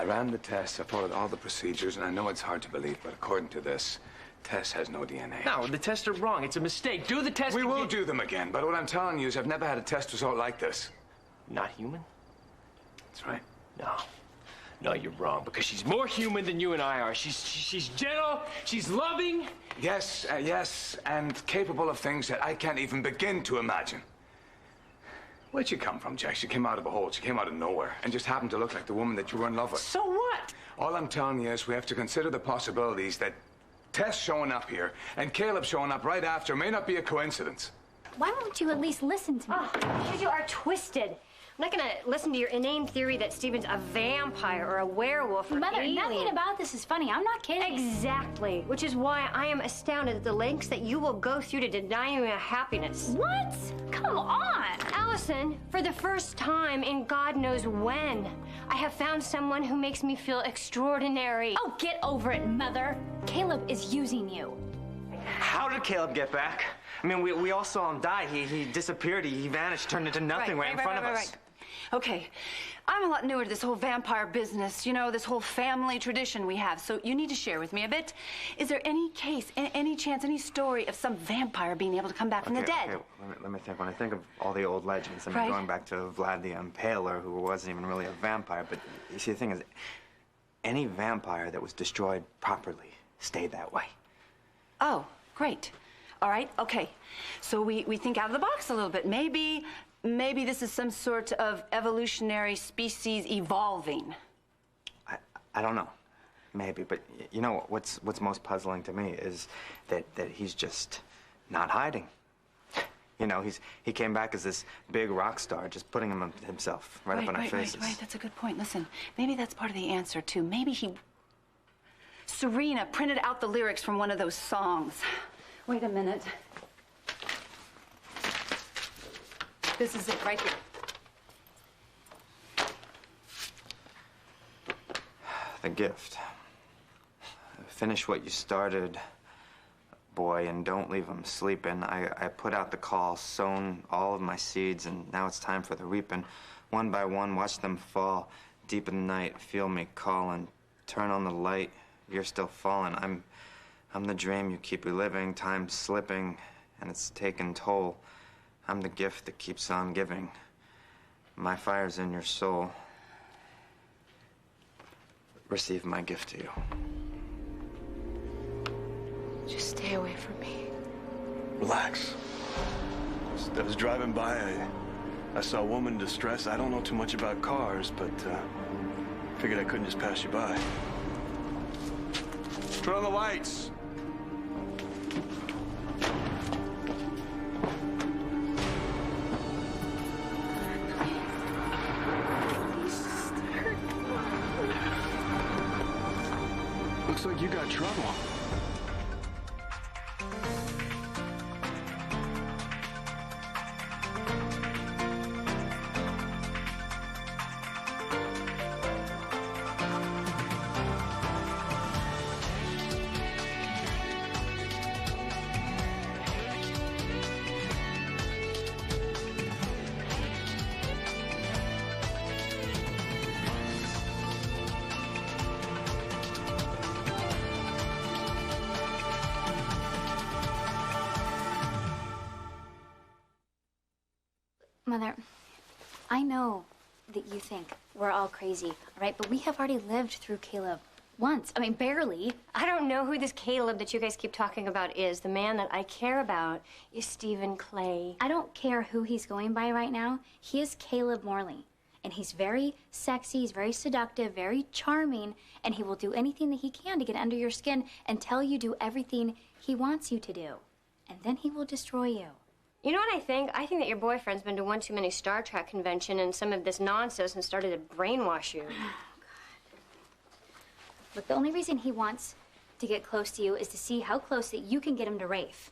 I ran the tests, I followed all the procedures, and I know it's hard to believe, but according to this, Tess has no DNA. No, the tests are wrong. It's a mistake. Do the test We again. will do them again, but what I'm telling you is I've never had a test result like this. Not human? That's right. No. No, you're wrong, because she's more human than you and I are. She's gentle, she's loving. Yes, yes, and capable of things that I can't even begin to imagine. Where'd she come from, Jack? She came out of a hole. She came out of nowhere and just happened to look like the woman that you were in love with. So what? All I'm telling you is we have to consider the possibilities that Tess showing up here and Caleb showing up right after may not be a coincidence. Why won't you at least listen to me? Oh, because you are twisted. I'm not gonna listen to your inane theory that Steven's a vampire or a werewolf or Mother, alien. nothing about this is funny. I'm not kidding. Exactly. Which is why I am astounded at the lengths that you will go through to deny me happiness. What? Come on. Allison, for the first time in God knows when, I have found someone who makes me feel extraordinary. Oh, get over it, Mother. Caleb is using you. How did Caleb get back? I mean, we all saw him die. He disappeared. He vanished, turned into nothing right in front of us. Okay, I'm a lot newer to this whole vampire business, you know, this whole family tradition we have, so you need to share with me a bit. Is there any case, any chance, any story of some vampire being able to come back from the dead? Okay, let me think. When I think of all the old legends, I mean, going back to Vlad the Impaler, who wasn't even really a vampire, but you see, the thing is, any vampire that was destroyed properly stayed that way. Oh, great. All right, okay. So we think out of the box a little bit. Maybe this is some sort of evolutionary species evolving. I don't know. Maybe, but you know what's most puzzling to me is that he's just not hiding. You know, he came back as this big rock star, just putting himself right up in our faces. Right. That's a good point. Listen, maybe that's part of the answer too. Maybe Serena printed out the lyrics from one of those songs. Wait a minute. This is it right here. The gift. Finish what you started, boy, and don't leave them sleeping. I put out the call, sown all of my seeds, and now it's time for the reaping. One by one, watch them fall. Deep in the night, feel me calling. Turn on the light, you're still falling. I'm the dream you keep reliving. Time's slipping, and it's taking toll. I'm the gift that keeps on giving. My fire's in your soul. Receive my gift to you. Just stay away from me. Relax. I was driving by. I saw a woman in distress. I don't know too much about cars, but figured I couldn't just pass you by. Turn on the lights. Looks like you got trouble. Mother, I know that you think we're all crazy, all right? But we have already lived through Caleb once. I mean, barely. I don't know who this Caleb that you guys keep talking about is. The man that I care about is Stephen Clay. I don't care who he's going by right now. He is Caleb Morley. And he's very sexy, he's very seductive, very charming, and he will do anything that he can to get under your skin until you do everything he wants you to do. And then he will destroy you. You know what I think? I think that your boyfriend's been to one too many Star Trek convention and some of this nonsense and started to brainwash you. Oh, God. Look, the only reason he wants to get close to you is to see how close that you can get him to Rafe.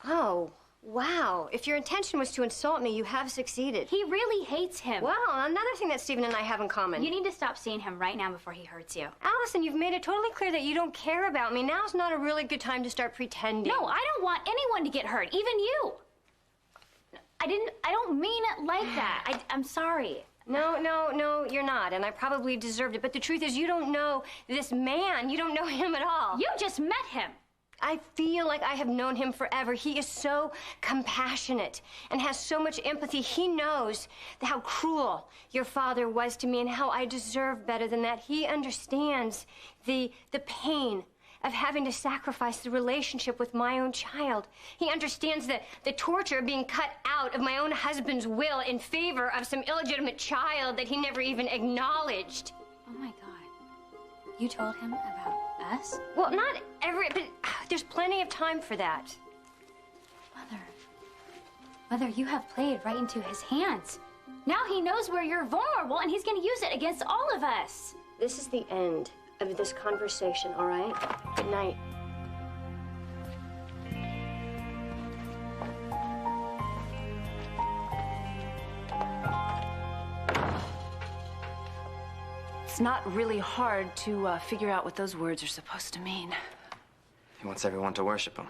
Oh, wow. If your intention was to insult me, you have succeeded. He really hates him. Well, another thing that Stephen and I have in common. You need to stop seeing him right now before he hurts you. Allison, you've made it totally clear that you don't care about me. Now's not a really good time to start pretending. No, I don't want anyone to get hurt, even you. I don't mean it like that. I'm sorry. No, you're not, and I probably deserved it. But the truth is, you don't know this man. You don't know him at all. You just met him. I feel like I have known him forever. He is so compassionate and has so much empathy. He knows how cruel your father was to me and how I deserve better than that. He understands the pain of having to sacrifice the relationship with my own child. He understands the torture of being cut out of my own husband's will in favor of some illegitimate child that he never even acknowledged. Oh my God. You told him about us? Well, not but there's plenty of time for that. Mother, you have played right into his hands. Now he knows where you're vulnerable and he's gonna use it against all of us. This is the end of this conversation, all right? Good night. It's not really hard to figure out what those words are supposed to mean. He wants everyone to worship him.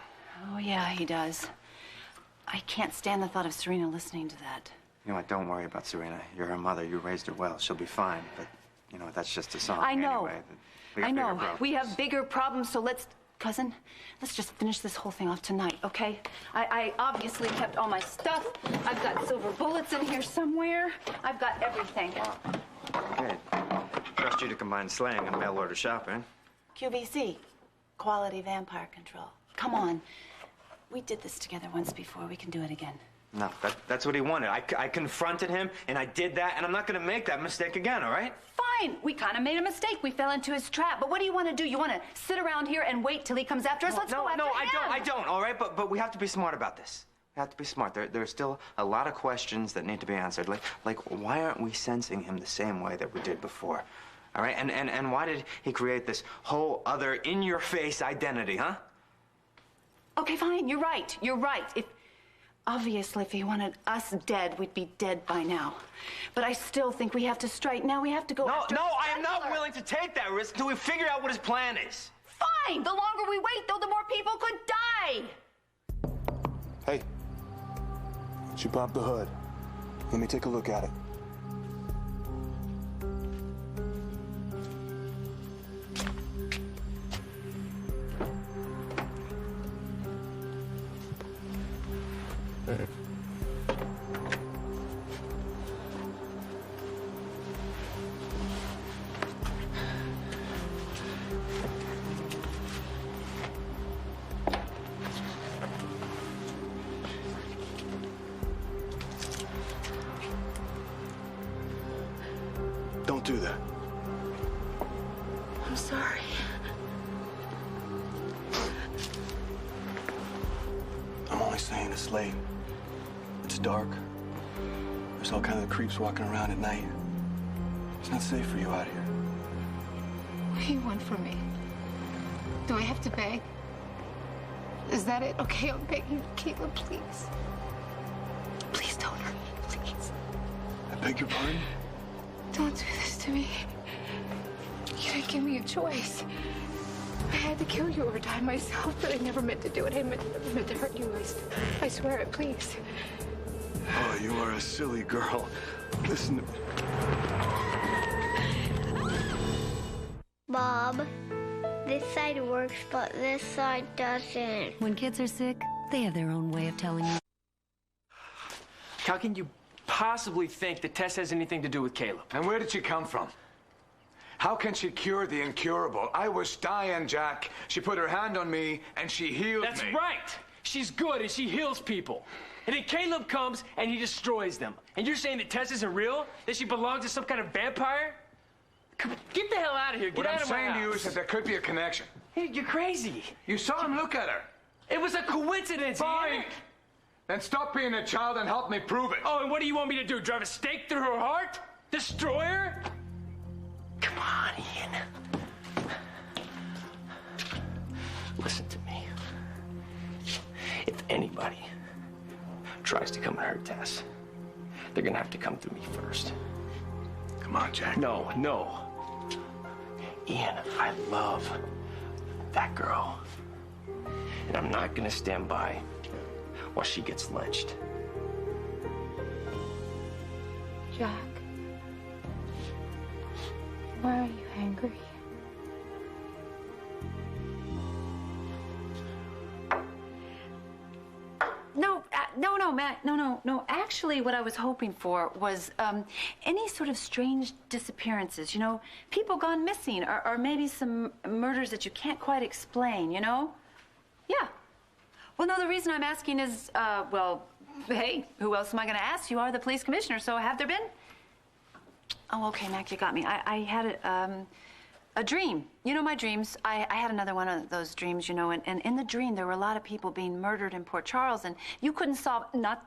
Oh, yeah, he does. I can't stand the thought of Serena listening to that. You know what? Don't worry about Serena. You're her mother. You raised her well. She'll be fine. But, you know what? That's just a song. I know. Anyway, I know. We have bigger problems, so cousin, let's just finish this whole thing off tonight, okay? I obviously kept all my stuff. I've got silver bullets in here somewhere. I've got everything. Okay. Trust you to combine slang and mail order shopping. QVC, Quality Vampire Control. Come on. We did this together once before. We can do it again. No, that's what he wanted. I confronted him, and I did that, and I'm not gonna make that mistake again, all right? Fine. We kind of made a mistake. We fell into his trap. But what do you want to do? You want to sit around here and wait till he comes after us? Let's go after him. I don't, all right? But we have to be smart about this. We have to be smart. There's still a lot of questions that need to be answered. Like why aren't we sensing him the same way that we did before? All right? And why did he create this whole other in-your-face identity, huh? Okay, fine. You're right. You're right. Obviously, if he wanted us dead, we'd be dead by now. But I still think we have to strike. Now we have to go after No, I am not willing to take that risk until we figure out what his plan is. Fine! The longer we wait, though, the more people could die! Hey, she popped the hood. Let me take a look at it. Don't do that. I'm sorry. I'm only saying it's late. It's dark. There's all kinds of creeps walking around at night. It's not safe for you out here. What do you want from me? Do I have to beg? Is that it? Okay, I'm begging you, Caitlin, please. Please don't hurt me, please. I beg your pardon? Don't do this to me. You didn't give me a choice. I had to kill you or die myself, but I never meant to do it. I never meant to hurt you. I swear it, please. Oh, you are a silly girl. Listen to me. Bob, this side works, but this side doesn't. When kids are sick, they have their own way of telling you. How can you possibly think that Tess has anything to do with Caleb? And where did she come from? How can she cure the incurable? I was dying, Jack. She put her hand on me and she healed me. That's right. She's good and she heals people. And then Caleb comes and he destroys them. And you're saying that Tess isn't real? That she belongs to some kind of vampire? Get the hell out of here. Get out of my house. What I'm saying to you is that there could be a connection. Hey, you're crazy. You saw him look at her. It was a coincidence. Fine. Then stop being a child and help me prove it. Oh, and what do you want me to do? Drive a stake through her heart? Destroy her? Come on, Ian. Listen to me. If anybody tries to come and hurt Tess, they're gonna have to come through me first. Come on, Jack. No. Ian, I love that girl. And I'm not gonna stand by while she gets lynched. Jack, no, Matt, no. Actually, what I was hoping for was any sort of strange disappearances, you know? People gone missing, or maybe some murders that you can't quite explain, you know? Yeah. Well, no, the reason I'm asking is, well, hey, who else am I going to ask? You are the police commissioner, so have there been? Oh, okay, Mac, you got me. I had a dream. You know my dreams. I had another one of those dreams, you know, and in the dream there were a lot of people being murdered in Port Charles, and you couldn't solve, not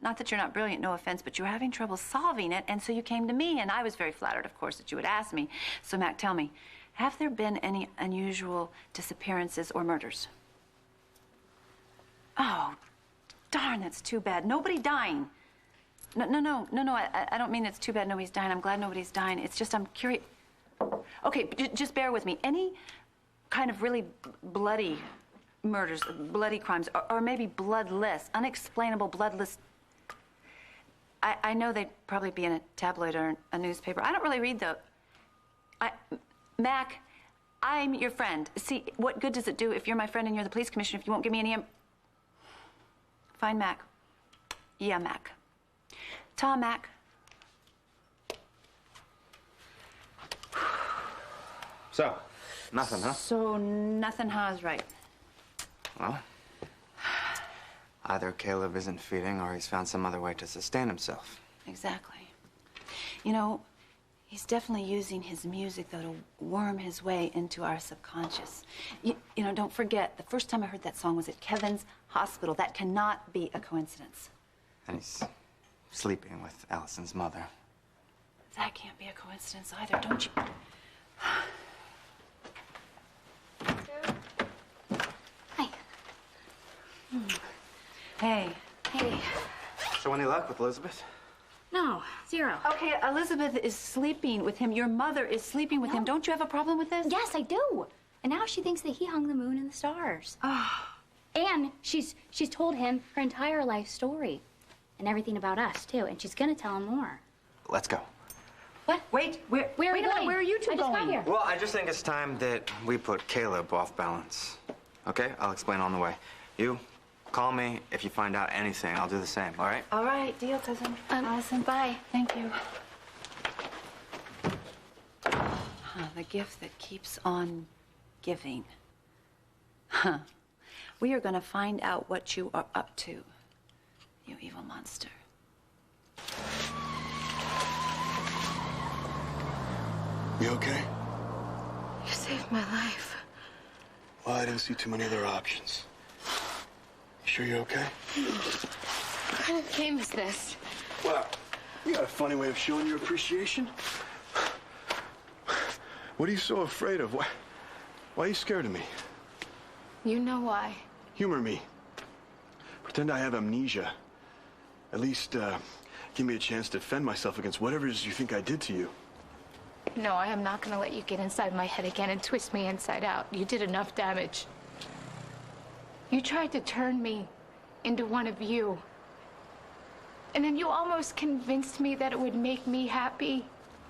that you're not brilliant, no offense, but you were having trouble solving it, and so you came to me, and I was very flattered, of course, that you would ask me. So, Mac, tell me, have there been any unusual disappearances or murders? Oh, darn, that's too bad. Nobody dying. No, I don't mean it's too bad nobody's dying. I'm glad nobody's dying. It's just I'm curious. Okay, just bear with me. Any kind of really bloody murders, bloody crimes, or maybe bloodless, unexplainable bloodless. I know they'd probably be in a tabloid or a newspaper. I don't really read those. Mac, I'm your friend. See, what good does it do if you're my friend and you're the police commissioner if you won't give me any... Fine, Mac. Yeah, Mac. Ta, Mac. So, nothing, huh? So, nothing, huh, is right. Well, either Caleb isn't feeding or he's found some other way to sustain himself. Exactly. You know, he's definitely using his music, though, to worm his way into our subconscious. You know, don't forget, the first time I heard that song was at Kevin's hospital. That cannot be a coincidence. And he's sleeping with Allison's mother. That can't be a coincidence either, don't you? Hi. Hey. Hey. So any luck with Elizabeth? No, zero. Okay, Elizabeth is sleeping with him. Your mother is sleeping with him. Don't you have a problem with this? Yes, I do. And now she thinks that he hung the moon and the stars. And she's told him her entire life story. And everything about us, too. And she's gonna tell him more. Let's go. What? Wait, where are you going? Where are you two I just got going? here. Well, I just think it's time that we put Caleb off balance. Okay? I'll explain on the way. You, call me if you find out anything. I'll do the same, all right? All right, deal, cousin. Allison, bye. Thank you. The gift that keeps on giving. Huh. We are gonna find out what you are up to, you evil monster. You okay? You saved my life. Well, I didn't see too many other options. You sure you're okay? What kind of game is this? Well, you got a funny way of showing your appreciation. What are you so afraid of? Why are you scared of me? You know why. Humor me. Pretend I have amnesia. At least, give me a chance to defend myself against whatever it is you think I did to you. No, I am not going to let you get inside my head again and twist me inside out. You did enough damage. You tried to turn me into one of you. And then you almost convinced me that it would make me happy.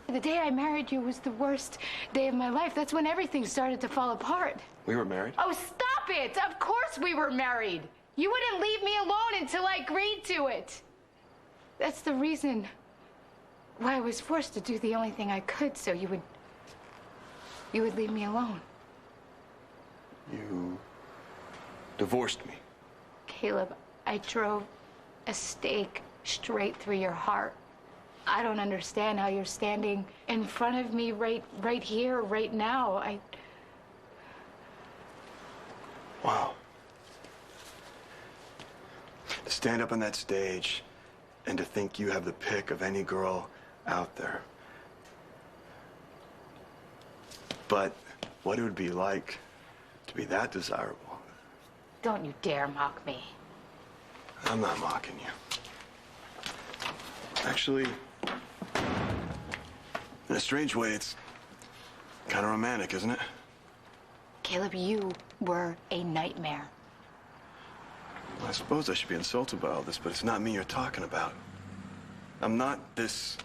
The day I married you was the worst day of my life. That's when everything started to fall apart. We were married? Oh, stop it! Of course we were married. You wouldn't leave me alone until I agreed to it. That's the reason why I was forced to do the only thing I could so you would leave me alone. You divorced me. Caleb, I drove a stake straight through your heart. I don't understand how you're standing in front of me right here, right now. Wow. To stand up on that stage and to think you have the pick of any girl out there. But what it would be like to be that desirable. Don't you dare mock me. I'm not mocking you. Actually, in a strange way, it's kind of romantic, isn't it? Caleb, you were a nightmare. Well, I suppose I should be insulted by all this, but it's not me you're talking about. I'm not this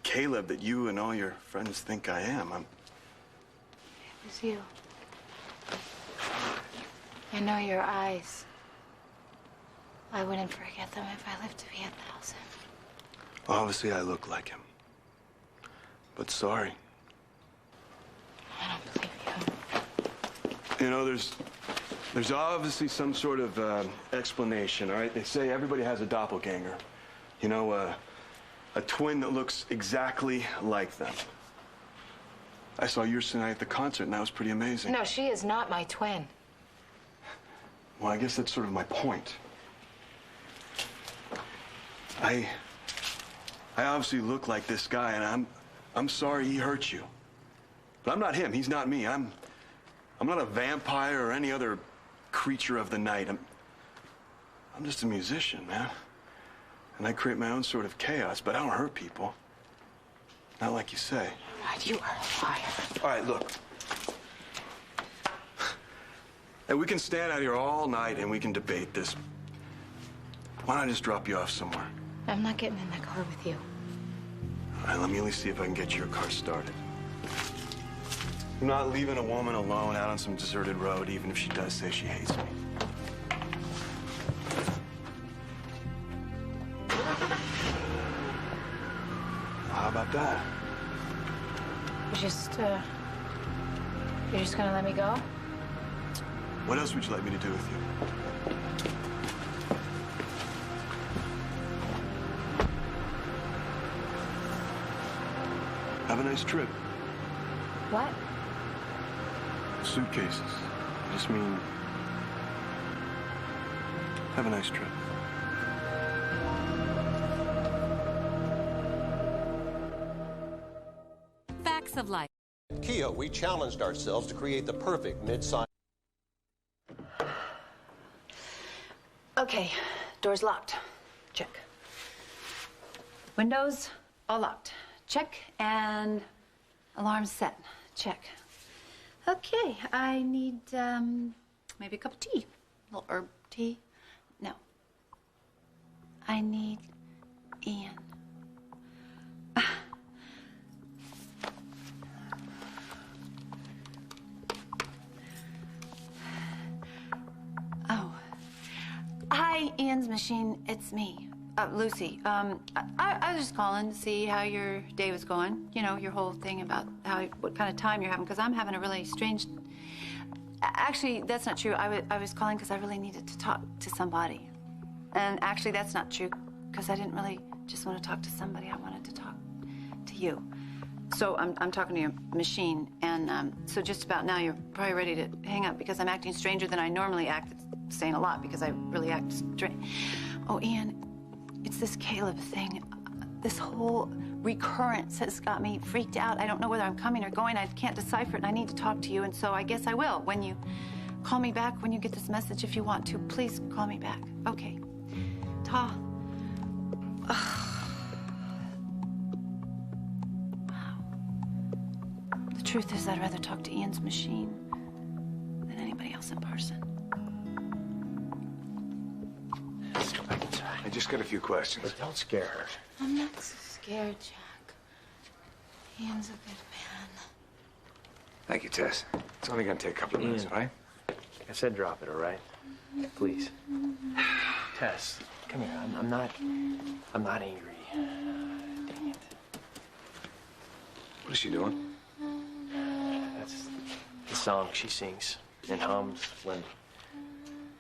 Caleb that you and all your friends think I am. It was you. I know your eyes. I wouldn't forget them if I lived to be 1,000. Obviously, I look like him. But sorry. I don't believe you. You know, there's obviously some sort of explanation, all right? They say everybody has a doppelganger. You know, a twin that looks exactly like them. I saw yours tonight at the concert, and that was pretty amazing. No, she is not my twin. Well, I guess that's sort of my point. I obviously look like this guy, and I'm sorry he hurt you. But I'm not him. He's not me. I'm not a vampire or any other creature of the night. I'm just a musician, man. And I create my own sort of chaos, but I don't hurt people. Not like you say. God, you are a liar. All right, look. Hey, we can stand out here all night and we can debate this. Why don't I just drop you off somewhere? I'm not getting in that car with you. All right, let me at least see if I can get your car started. I'm not leaving a woman alone out on some deserted road, even if she does say she hates me. How about that? You're just gonna let me go? What else would you like me to do with you? Have a nice trip. What? Suitcases. I just mean, have a nice trip. Facts of life. At Kia, we challenged ourselves to create the perfect mid-size. Okay, door's locked. Check. Windows, all locked. Check. And alarm set. Check. Okay, I need maybe a cup of tea. A little herb tea. No. I need Ian. Oh. Hi, Ian's machine. It's me. Lucy. I was just calling to see how your day was going. You know, your whole thing about what kind of time you're having, because I'm having a really strange... Actually, that's not true. I was calling because I really needed to talk to somebody. And actually, that's not true, because I didn't really just want to talk to somebody. I wanted to talk to you. So I'm talking to your machine, and so just about now you're probably ready to hang up because I'm acting stranger than I normally act. It's saying a lot because I really act strange. Oh, Ian, it's this Caleb thing. This whole recurrence has got me freaked out. I don't know whether I'm coming or going. I can't decipher it, and I need to talk to you, and so I guess I will. When you call me back, when you get this message, if you want to, please call me back. Okay. Ta. The truth is, I'd rather talk to Ian's machine than anybody else in person. Let's go back inside. I just got a few questions. But don't scare her. I'm not so scared, Jack. Ian's a good man. Thank you, Tess. It's only gonna take a couple of minutes, all right? I said drop it, all right? Please. Tess, come here. I'm not angry. Dang it. What is she doing? That's the song she sings and hums when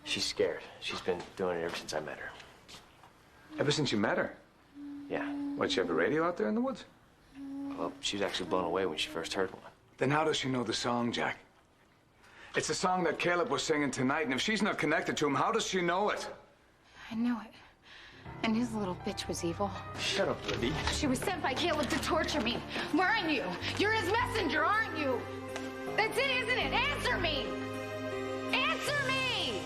she's scared. She's been doing it ever since I met her. Ever since you met her? Yeah. What, she have a radio out there in the woods? Well, she was actually blown away when she first heard one. Then how does she know the song, Jack? It's the song that Caleb was singing tonight, and if she's not connected to him, how does she know it? I know it. And his little bitch was evil. Shut up, Libby. She was sent by Caleb to torture me. Weren't you? You're his messenger, aren't you? That's it, isn't it? Answer me! Answer me!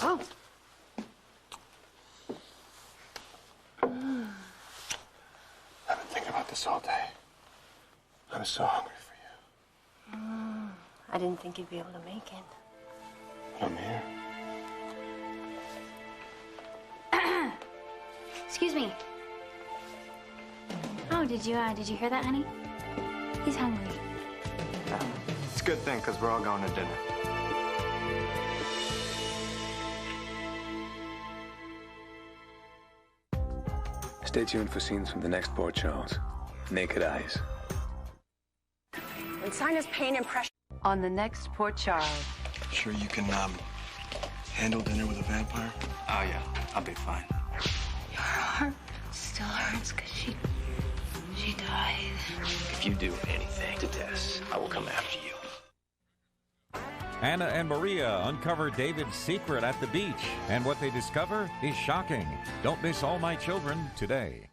Oh. I've been thinking about this all day. I'm so hungry for you. I didn't think you'd be able to make it. But I'm here. Excuse me. Oh, did you hear that, honey? He's hungry. Yeah. It's a good thing, because we're all going to dinner. Stay tuned for scenes from the next Port Charles. Naked Eyes. When sinus pain and pressure. On the next Port Charles. Sure you can handle dinner with a vampire? Oh, yeah. I'll be fine. Your heart still hurts because she died. If you do anything to Tess, I will come after you. Anna and Maria uncover David's secret at the beach, and what they discover is shocking. Don't miss All My Children today.